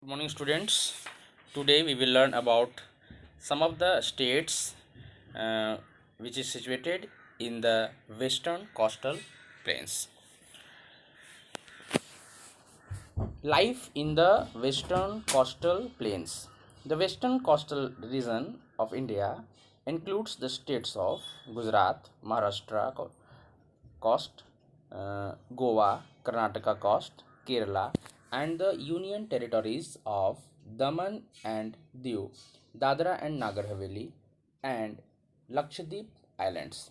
Good morning, students. Today we will learn about some of the states which is situated in the western coastal plains. Life in the western coastal plains. The western coastal region of India includes the states of Gujarat, Maharashtra coast, Goa, Karnataka coast, Kerala, and the Union territories of Daman and Diu, Dadra and Nagar Haveli, and Lakshadweep Islands.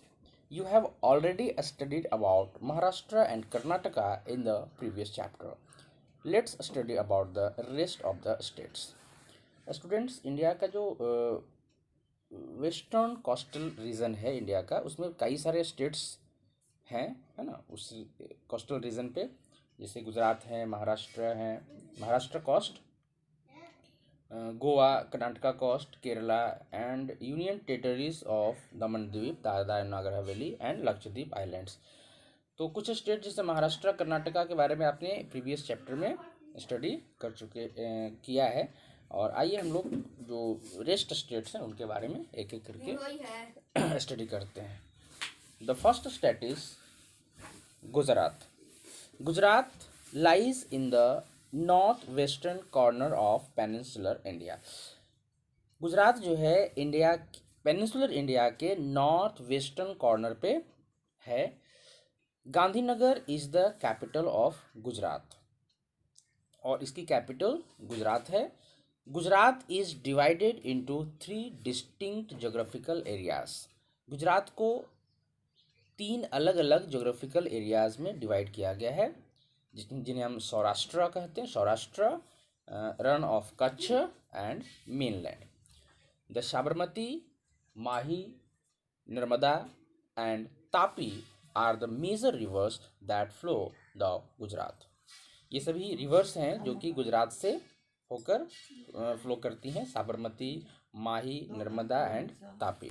You have already studied about Maharashtra and Karnataka in the previous chapter. Let's study about the rest of the states. Students, India का जो western coastal region है India का, उसमें कई सारे states हैं, है ना। उस कोस्टल रीजन पे जैसे गुजरात है, महाराष्ट्र है, Maharashtra coast, Goa, Karnataka coast, Kerala and union territories of Daman Dweep, Dadra and Nagar Haveli and Lakshadweep islands. तो कुछ स्टेट जैसे महाराष्ट्र, कर्नाटका के बारे में आपने प्रीवियस चैप्टर में स्टडी कर चुके किया है। और आइए हम लोग जो रेस्ट स्टेट्स हैं उनके बारे में एक एक करके स्टडी करते हैं। The first state is Gujarat. Gujarat lies in the north western corner of peninsular India. Gujarat जो है इंडिया, पेनिनसुलर इंडिया के नॉर्थ वेस्टर्न कॉर्नर पे है। Gandhinagar is the capital of Gujarat और इसकी कैपिटल गुजरात है। Gujarat is divided into 3 distinct geographical areas. Gujarat को 3 अलग अलग जोग्राफिकल एरियाज में डिवाइड किया गया है, जिन्हें हम सौराष्ट्र कहते हैं। Saurashtra, Rann of Kutch and mainland. The Sabarmati, Mahi, Narmada and Tapi are the major rivers that flow the Gujarat. ये सभी रिवर्स हैं जो कि गुजरात से होकर फ्लो करती हैं। Sabarmati, Mahi, Narmada and Tapi.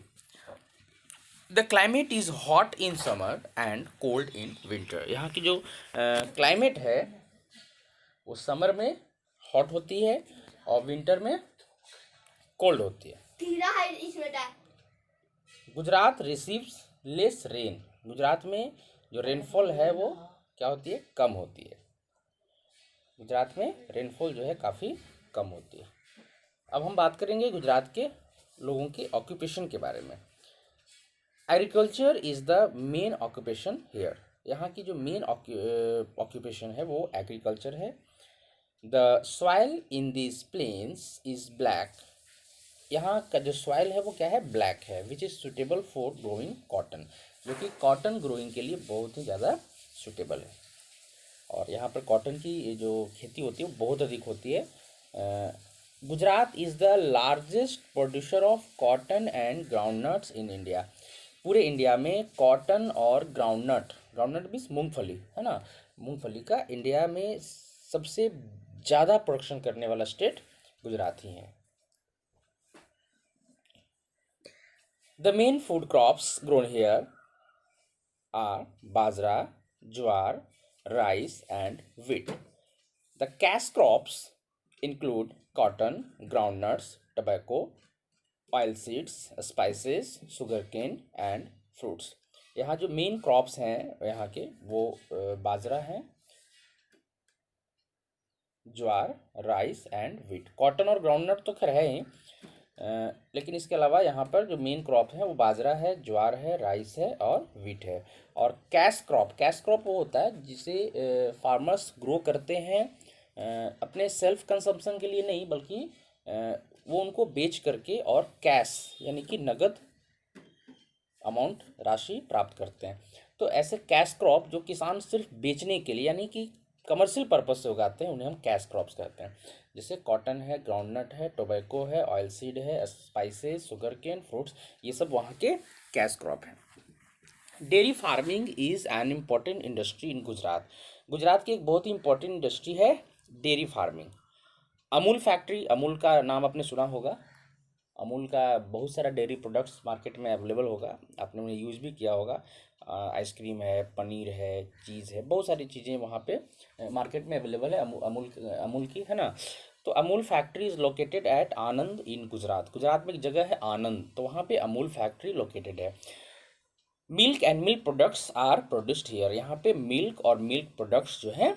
The climate is hot in summer and cold in winter. यहाँ की जो क्लाइमेट है वो समर में हॉट होती है और विंटर में कोल्ड होती है। Gujarat receives less rain. Gujarat में जो रेनफॉल है वो क्या होती है, कम होती है। गुजरात में रेनफॉल जो है काफ़ी कम होती है। अब हम बात करेंगे गुजरात के लोगों के ऑक्यूपेशन के बारे में। Agriculture is the main occupation here. यहाँ की जो मेन ऑक्यूपेशन है वो एग्रीकल्चर है। The soil in this plains is black. यहाँ का जो सॉइल है वो क्या है, ब्लैक है। Which is suitable for growing cotton, जो कि कॉटन ग्रोइंग के लिए बहुत ही ज़्यादा सुटेबल है। और यहाँ पर कॉटन की जो खेती होती है वो बहुत अधिक होती है। Gujarat is the largest producer of cotton and groundnuts in India. पूरे इंडिया में कॉटन और ग्राउंडनट, ग्राउंडनट मीन्स मूंगफली, है ना। मूंगफली का इंडिया में सबसे ज़्यादा प्रोडक्शन करने वाला स्टेट गुजरात ही है। The main food crops grown here are bajra, jowar, rice and wheat. The cash crops include cotton, groundnuts, tobacco, oilseeds, spices, sugarcane and fruits. यहाँ जो मेन क्रॉप्स हैं यहाँ के वो बाजरा हैं, ज्वार, राइस एंड व्हीट। कॉटन और groundnut तो खैर है ही, लेकिन इसके अलावा यहाँ पर जो मेन क्रॉप है वो बाजरा है, ज्वार है, राइस है और व्हीट है। और कैश क्रॉप वो होता है जिसे फार्मर्स ग्रो करते हैं अपने सेल्फ कंजम्पशन के लिए नहीं, बल्कि वो उनको बेच करके और कैश यानी कि नगद अमाउंट, राशि प्राप्त करते हैं। तो ऐसे कैश क्रॉप जो किसान सिर्फ बेचने के लिए यानी कि कमर्शियल पर्पज से उगाते हैं उन्हें हम कैश क्रॉप्स कहते हैं। जैसे कॉटन है, ग्राउंडनट है, टोबैको है, ऑयल सीड है, स्पाइसेस, शुगर केन, फ्रूट्स, ये सब वहाँ के कैश क्रॉप हैं। Dairy farming is an important industry in Gujarat. Gujarat की एक बहुत ही इंपॉर्टेंट इंडस्ट्री है dairy farming. Amul factory, Amul का नाम आपने सुना होगा। अमूल का बहुत सारा डेयरी प्रोडक्ट्स मार्केट में अवेलेबल होगा, आपने उन्हें यूज़ भी किया होगा। आइसक्रीम है, पनीर है, चीज़ है, बहुत सारी चीज़ें वहाँ पे मार्केट में अवेलेबल है अमूल की, है ना। तो Amul factory is located at Anand in Gujarat. Gujarat में एक जगह है आनंद, तो वहाँ पे अमूल फैक्ट्री लोकेटेड है। Milk and milk products are produced here. यहाँ पे मिल्क और मिल्क प्रोडक्ट्स जो है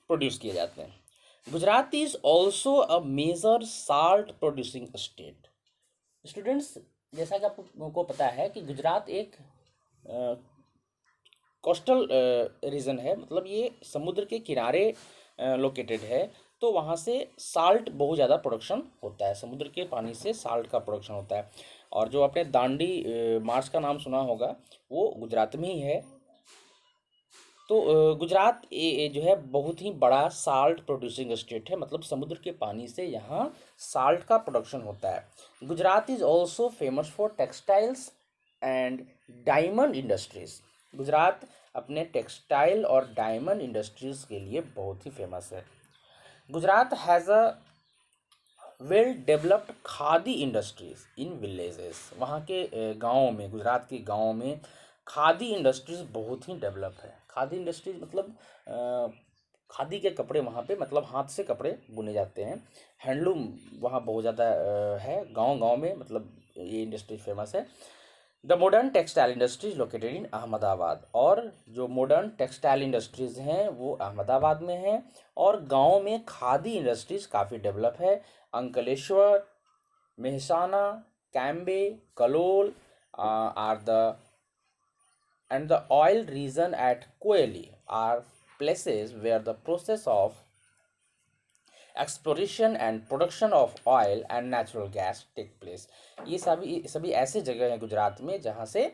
प्रोड्यूस किए जाते हैं। Gujarat is also a major salt producing state. Students, जैसा कि आपको पता है कि गुजरात एक कोस्टल रीजन है, मतलब ये समुद्र के किनारे लोकेटेड है। तो वहाँ से साल्ट बहुत ज़्यादा प्रोडक्शन होता है, समुद्र के पानी से साल्ट का प्रोडक्शन होता है। और जो आपने दांडी मार्च का नाम सुना होगा, वो गुजरात में ही है। तो गुजरात जो है बहुत ही बड़ा साल्ट प्रोड्यूसिंग स्टेट है, मतलब समुद्र के पानी से यहाँ साल्ट का प्रोडक्शन होता है। Gujarat is also famous for textiles and diamond industries. Gujarat अपने टेक्सटाइल और डायमंड इंडस्ट्रीज के लिए बहुत ही फेमस है। Gujarat has a well developed khadi industries in villages. वहाँ के गाँव में, गुजरात के गाँव में खादी इंडस्ट्रीज बहुत ही डेवलप है। खादी इंडस्ट्रीज मतलब खादी के कपड़े वहाँ पे, मतलब हाथ से कपड़े बुने जाते हैं। हैंडलूम वहाँ बहुत ज़्यादा है गांव गांव में, मतलब ये इंडस्ट्री फेमस है। The modern textile industries located in Ahmedabad. और जो मॉडर्न टेक्सटाइल इंडस्ट्रीज हैं वो अहमदाबाद में हैं। और गांव में खादी इंडस्ट्रीज काफ़ी डेवलप है। Ankleshwar, Mehsana, Cambay, Kalol are the and the oil region at Koeli are places where the process of exploration and production of oil and natural gas take place। ये सभी ऐसे जगह हैं गुजरात में जहाँ से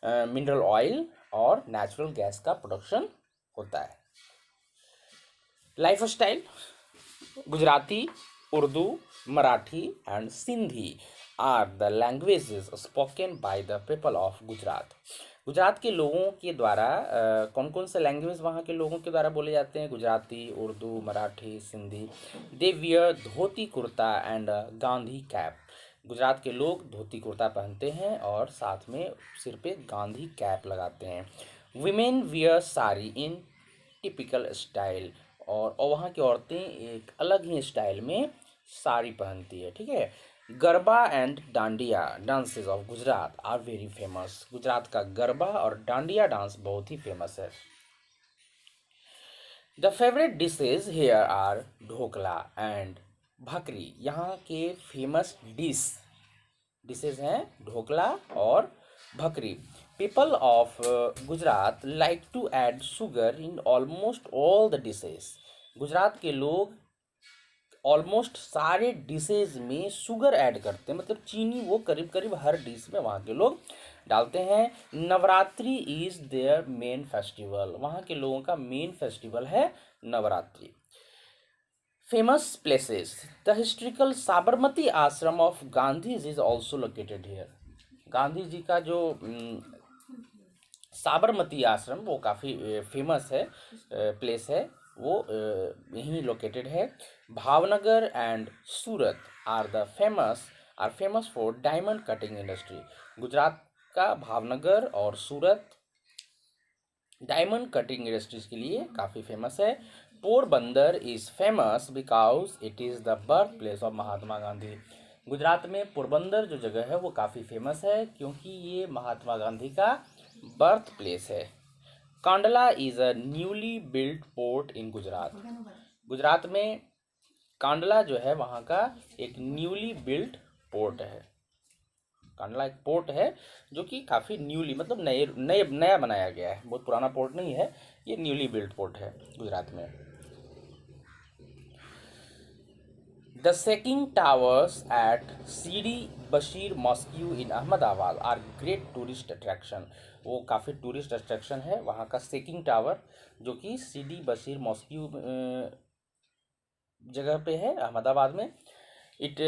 मिनरल ऑयल और नेचुरल गैस का प्रोडक्शन होता है। Lifestyle. Gujarati, Urdu, Marathi and Sindhi are the languages spoken by the people of Gujarat. Gujarat के लोगों के द्वारा कौन कौन से लैंग्वेज वहाँ के लोगों के द्वारा बोले जाते हैं? Gujarati, Urdu, Marathi, Sindhi. They wear dhoti kurta and Gandhi cap. Gujarat के लोग धोती कुर्ता पहनते हैं और साथ में सिर पे गांधी कैप लगाते हैं। विमेन वियर साड़ी इन टिपिकल स्टाइल। और वहाँ की औरतें एक अलग ही स्टाइल में साड़ी पहनती है, ठीक है। Garba and dandiya dances of Gujarat are very famous. Gujarat का गरबा और डांडिया डांस बहुत ही फेमस है। The favourite dishes here are dhokla and bhakri. यहाँ के फेमस डिशेज हैं ढोकला और bhakri. People of Gujarat like to add sugar in almost all the dishes. Gujarat के लोग ऑलमोस्ट सारे डिशेज में शुगर ऐड करते हैं, मतलब चीनी वो करीब करीब हर डिश में वहाँ के लोग डालते हैं। Navratri is their main festival. वहाँ के लोगों का मेन फेस्टिवल है Navratri. Famous places. The historical Sabarmati ashram of Gandhi is also located here. Gandhi ji का जो साबरमती आश्रम वो काफ़ी फेमस है, प्लेस है, वो यहीं लोकेटेड है। Bhavnagar and Surat are famous for diamond cutting industry. Gujarat का भावनगर और सूरत डायमंड कटिंग इंडस्ट्रीज के लिए काफ़ी फेमस है। Porbandar is famous because it is the birth place of Mahatma Gandhi. Gujarat में पोरबंदर जो जगह है वो काफ़ी फेमस है क्योंकि ये महात्मा गांधी का बर्थ प्लेस है। Kandla is a newly built port in Gujarat. Gujarat में कांडला जो है वहाँ का एक न्यूली बिल्ट पोर्ट है। कांडला एक पोर्ट है जो कि काफ़ी न्यूली, मतलब नया बनाया गया है, बहुत पुराना पोर्ट नहीं है, ये न्यूली बिल्ट पोर्ट है गुजरात में। The shaking towers at Sidi Bashir mosque in Ahmedabad are great tourist attraction. वो काफ़ी टूरिस्ट अट्रैक्शन है वहाँ का सेकिंग टावर, जो कि सीडी बशीर मॉस्क्यू जगह पे है अहमदाबाद में। It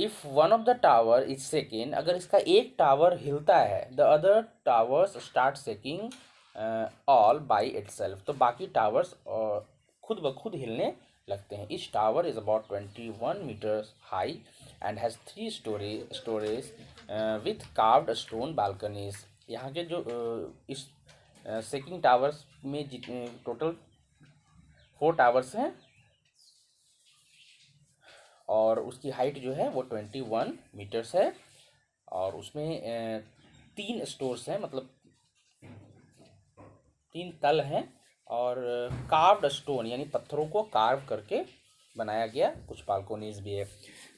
if one of the tower is shaking, अगर इसका एक टावर हिलता है, the other towers start shaking all by itself, तो बाकी टावर्स खुद ब खुद हिलने लगते हैं। इस tower is about 21 metres high and has 3 storage with carved stone balconies. यहाँ के जो इस सेकिंग टावर्स में जितने टोटल 4 टावर्स हैं और उसकी हाइट जो है वो 21 मीटर्स है। और उसमें 3 स्टोर्स हैं, मतलब 3 तल हैं। और कार्व्ड स्टोन यानी पत्थरों को कार्व करके बनाया गया, कुछ बालकोनीज भी है।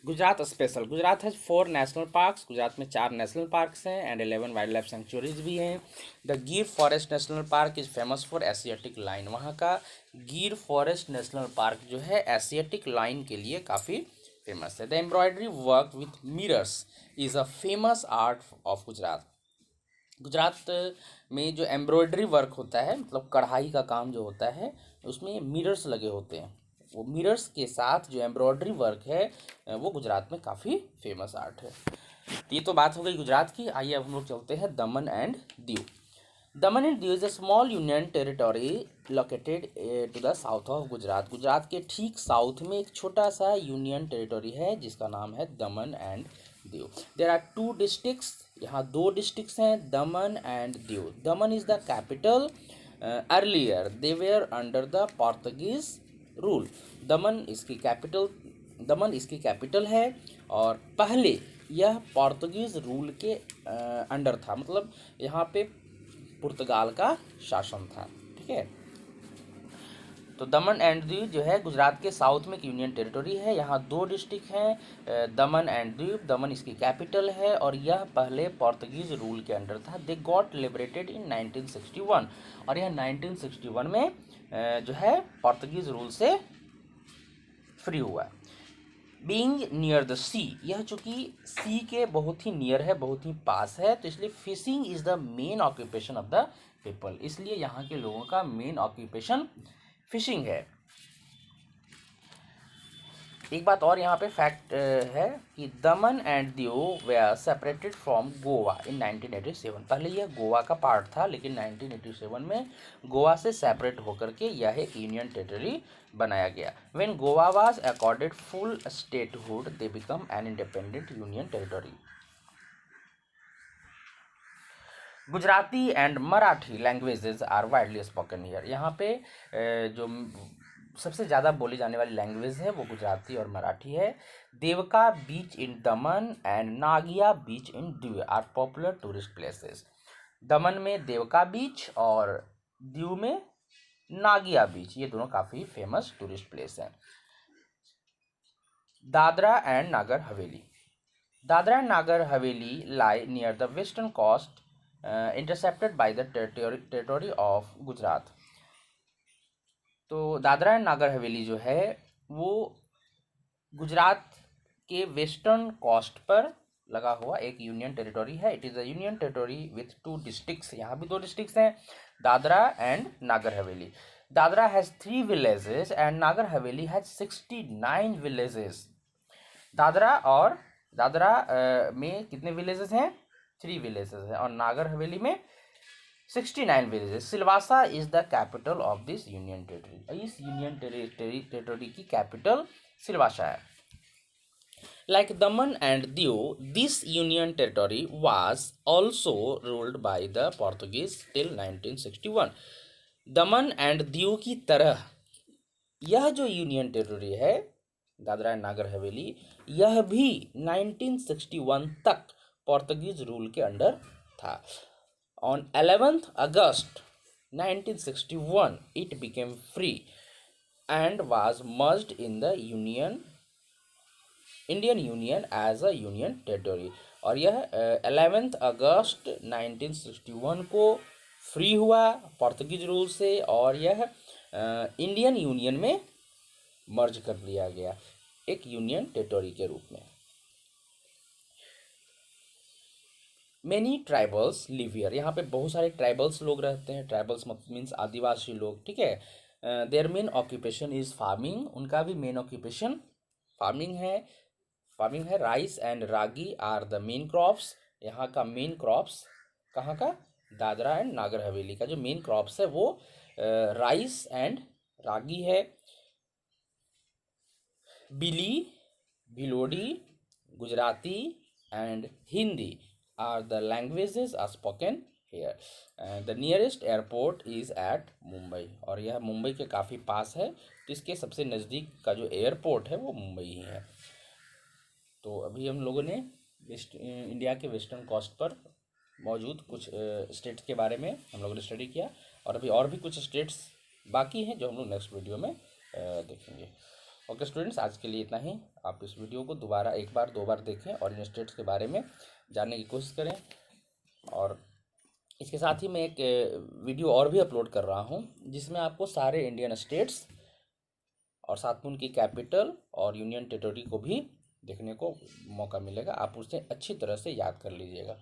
Gujarat special, Gujarat has 4 national parks, Gujarat में 4 नेशनल पार्क्स हैं एंड 11 वाइल्ड लाइफ सेंचुरीज भी हैं। द गिर forest national park is famous for Asiatic lion, वहाँ का गिर फॉरेस्ट नेशनल पार्क जो है एशियाटिक लाइन के लिए काफ़ी फेमस है। The embroidery work with mirrors is a famous art of Gujarat, Gujarat में जो एम्ब्रॉयडरी वर्क होता है, मतलब कढ़ाई का काम जो होता है, उसमें मिरर्स लगे होते हैं। वो मिरर्स के साथ जो एम्ब्रॉयडरी वर्क है वो गुजरात में काफ़ी फेमस आर्ट है। तो ये तो बात हो गई गुजरात की। आइए अब हम लोग चलते हैं Daman and Diu. Daman and Diu is a small union territory located to the south of Gujarat, Gujarat के ठीक साउथ में एक छोटा सा यूनियन टेरिटोरी है जिसका नाम है Daman and Diu. There are 2 districts, यहाँ 2 डिस्ट्रिक्ट्स हैं, Daman and Diu. Daman is the capital, earlier they were under the Portuguese rule. Daman इसकी कैपिटल है और पहले यह पोर्तुगीज रूल के अंडर था, मतलब यहाँ पे पुर्तगाल का शासन था। ठीक है, तो दमन एंड दीव जो है गुजरात के साउथ में एक यूनियन टेरिटोरी है। यहाँ 2 डिस्ट्रिक्ट हैं, दमन एंड दीव। दमन इसकी कैपिटल है और यह पहले पोर्तुगीज रूल के अंडर था। दे गॉट लिबरेटेड इन 1961, और यह 1961 में जो है पोर्तुगीज रूल से फ्री हुआ। बीइंग नियर द सी, यह चूँकि सी के बहुत ही नियर है, बहुत ही पास है, तो इसलिए fishing is the main occupation of the people, इसलिए यहाँ के लोगों का मेन ऑक्यूपेशन फिशिंग है। एक बात और यहाँ पे फैक्ट है कि Daman and Diu were separated from Goa in 1987, पहले यह गोवा का पार्ट था, लेकिन 1987 में गोवा से सेपरेट होकर के यह एक यूनियन टेरिटरी बनाया गया। When Goa was accorded full statehood they become an independent union territory. Gujarati and Marathi languages are widely spoken here, यहाँ पे जो सबसे ज़्यादा बोली जाने वाली लैंग्वेज है वो गुजराती और मराठी है। Devka beach in Daman and Nagoa beach in Diu are popular tourist places. Daman में देवका बीच और दीव में नागिया बीच, ये दोनों काफ़ी फेमस टूरिस्ट प्लेस हैं। Dadra and Nagar Haveli, Dadra and Nagar Haveli lie near the western coast intercepted by the territory of Gujarat. तो दादरा एंड नागर हवेली जो है वो गुजरात के वेस्टर्न कोस्ट पर लगा हुआ एक यूनियन टेरिटोरी है। It is a union territory with 2 districts, यहाँ भी 2 डिस्ट्रिक्ट्स हैं, Dadra and Nagar Haveli. Dadra has 3 villages and Nagar Haveli has 69 villages. Dadra में कितने विलेजेस हैं? 3 विलेजेस हैं, और नागर हवेली में 69 villages. Silvassa is the capital of this union territory, इस यूनियन टेरिटरी की कैपिटल सिलवासा है। Like Daman and Diu, this union territory was also ruled by the Portuguese till 1961। Daman and Diu की तरह यह जो यूनियन टेरिटरी है दादरा एंड नागर हवेली, यह भी 1961 तक पोर्तुगीज रूल के अंडर था। On 11th August 1961, it became free and was merged in the Indian Union as a union territory। और यह 11th अगस्त 1961 को फ्री हुआ पोर्तुगीज रूल से, और यह इंडियन यूनियन में मर्ज कर लिया गया एक यूनियन टेरिटरी के रूप में। मैनी ट्राइबल्स लिव हियर, यहाँ पे बहुत सारे ट्राइबल्स लोग रहते हैं। ट्राइबल्स मीन्स आदिवासी लोग, ठीक है। Their main occupation is farming, उनका भी मेन ऑक्यूपेशन फार्मिंग है। Rice and ragi are the main crops, यहाँ का मेन क्रॉप्स कहाँ का? दादरा एंड नागर हवेली का जो मेन क्रॉप्स है वो राइस एंड रागी है। Bhili, Bhilodi, Gujarati and Hindi are the languages are spoken here. The nearest airport is at Mumbai, और यह मुंबई के काफ़ी पास है, तो इसके सबसे नज़दीक का जो एयरपोर्ट है वो मुंबई ही है। तो अभी हम लोगों ने वेस्ट इंडिया के वेस्टर्न कोस्ट पर मौजूद कुछ स्टेट्स के बारे में हम लोगों ने स्टडी किया, और अभी और भी कुछ स्टेट्स बाकी हैं जो हम लोग नेक्स्ट वीडियो में देखेंगे। ओके स्टूडेंट्स, आज के लिए इतना ही। आप इस वीडियो को दोबारा एक बार दो बार देखें और इन स्टेट्स के बारे में जानने की कोशिश करें। और इसके साथ ही मैं एक वीडियो और भी अपलोड कर रहा हूँ जिसमें आपको सारे इंडियन स्टेट्स और साथ में उनकी कैपिटल और यूनियन टेरिटरी को भी देखने को मौका मिलेगा। आप उसे अच्छी तरह से याद कर लीजिएगा।